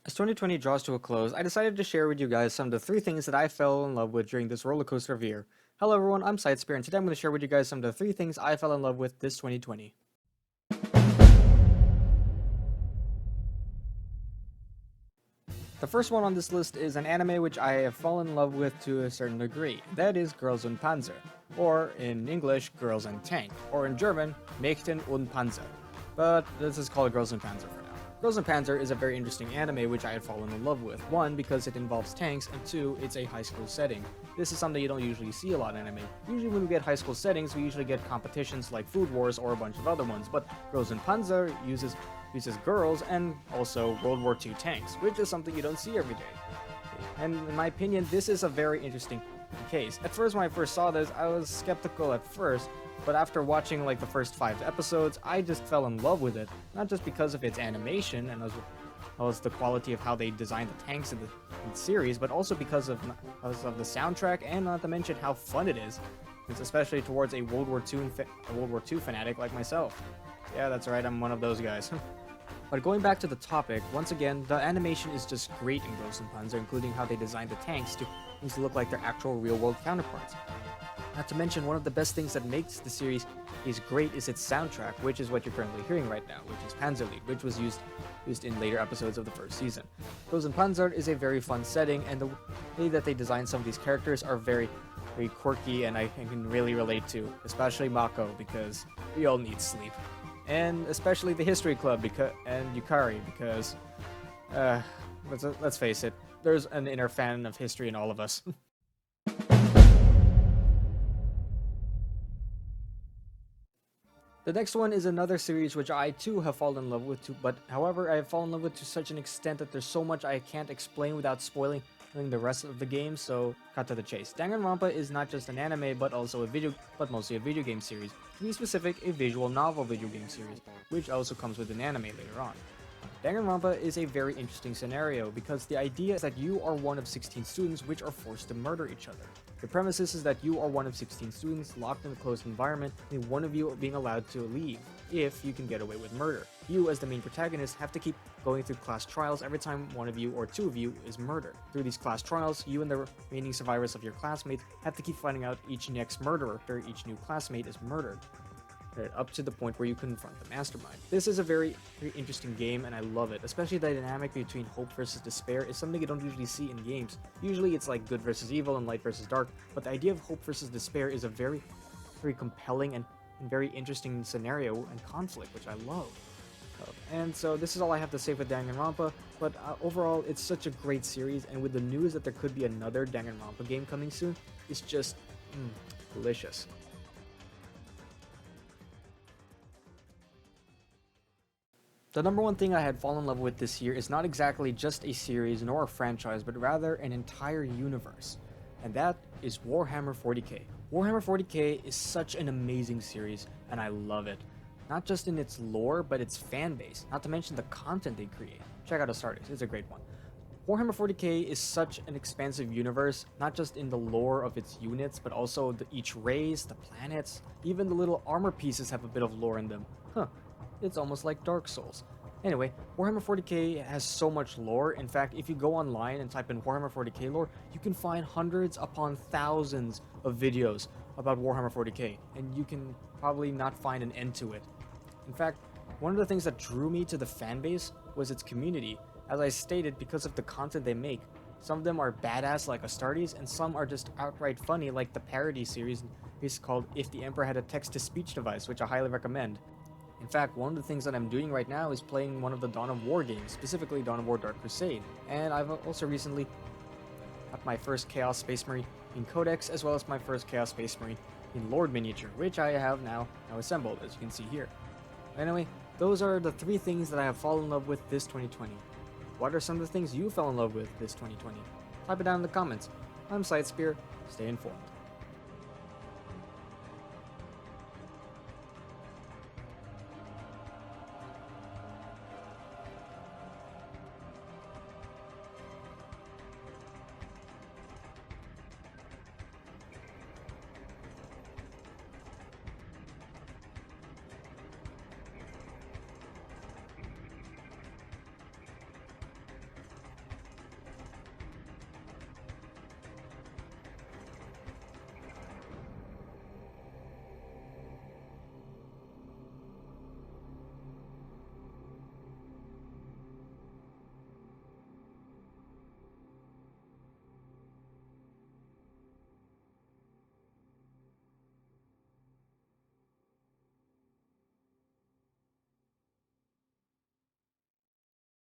As 2020 draws to a close, I decided to share with you guys some of the 3 things that I fell in love with during this roller coaster of a year. Hello everyone, I'm Sidespear, and today I'm going to share with you guys some of the 3 things I fell in love with this 2020. The first one on this list is an anime which I have fallen in love with to a certain degree. That is Girls und Panzer, or in English, Girls and Tank, or in German, Mädchen und Panzer. But this is called Girls and Panzer for now. Girls and Panzer is a very interesting anime which I had fallen in love with. 1, because it involves tanks, and 2, it's a high school setting. This is something you don't usually see a lot in anime. Usually when we get high school settings, we usually get competitions like Food Wars or a bunch of other ones, but Girls and Panzer uses girls and also World War II tanks, which is something you don't see every day. And in my opinion, this is a very interesting case. At first, when I first saw this, I was skeptical at first, but after watching like the first 5 episodes, I just fell in love with it. Not just because of its animation and as well as the quality of how they designed the tanks in the series, but also because of the soundtrack, and not to mention how fun it is. It's especially towards a World War II fanatic like myself. Yeah, that's right, I'm one of those guys. But going back to the topic, once again, the animation is just great in Girls and Panzer, including how they designed the tanks to look like their actual real-world counterparts. Not to mention, one of the best things that makes the series great is its soundtrack, which is what you're currently hearing right now, which is Panzer, which was used in later episodes of the first season. Girls and Panzer is a very fun setting, and the way that they design some of these characters are very, very quirky, and I can really relate to, especially Mako, because we all need sleep. And especially the History Club and Yukari, because, let's face it, there's an inner fan of history in all of us. The next one is another series which I too have fallen in love with too, but however I have fallen in love with to such an extent that there's so much I can't explain without spoiling the rest of the game, so cut to the chase. Danganronpa is not just an anime but mostly a video game series. To be specific, a visual novel video game series, which also comes with an anime later on. Danganronpa is a very interesting scenario because the idea is that you are one of 16 students which are forced to murder each other. The premise is that you are one of 16 students locked in a closed environment, and one of you being allowed to leave if you can get away with murder. You, as the main protagonist, have to keep going through class trials every time one of you or 2 of you is murdered. Through these class trials, you and the remaining survivors of your classmates have to keep finding out each next murderer after each new classmate is murdered, up to the point where you confront the mastermind. This is a very, very interesting game, and I love it. Especially the dynamic between hope versus despair is something you don't usually see in games. Usually it's like good versus evil and light versus dark, but the idea of hope versus despair is a very, very compelling and very interesting scenario and conflict, which I love. And so this is all I have to say for Danganronpa, but overall it's such a great series, and with the news that there could be another Danganronpa game coming soon, it's just delicious. The number 1 thing I had fallen in love with this year is not exactly just a series nor a franchise, but rather an entire universe. And that is Warhammer 40k. Warhammer 40k is such an amazing series, and I love it. Not just in its lore, but its fan base, not to mention the content they create. Check out Astartes, it's a great one. Warhammer 40k is such an expansive universe, not just in the lore of its units, but also each race, the planets, even the little armor pieces have a bit of lore in them. It's almost like Dark Souls. Anyway, Warhammer 40k has so much lore. In fact, if you go online and type in Warhammer 40k lore, you can find hundreds upon thousands of videos about Warhammer 40k, and you can probably not find an end to it. In fact, one of the things that drew me to the fanbase was its community. As I stated, because of the content they make. Some of them are badass like Astartes, and some are just outright funny like the parody series called If the Emperor Had a Text-to-Speech Device, which I highly recommend. In fact, one of the things that I'm doing right now is playing one of the Dawn of War games, specifically Dawn of War Dark Crusade, and I've also recently got my first Chaos Space Marine in Codex, as well as my first Chaos Space Marine in Lord Miniature, which I have now assembled, as you can see here. Anyway, those are the 3 things that I have fallen in love with this 2020. What are some of the things you fell in love with this 2020? Type it down in the comments. I'm Sidespear, stay informed.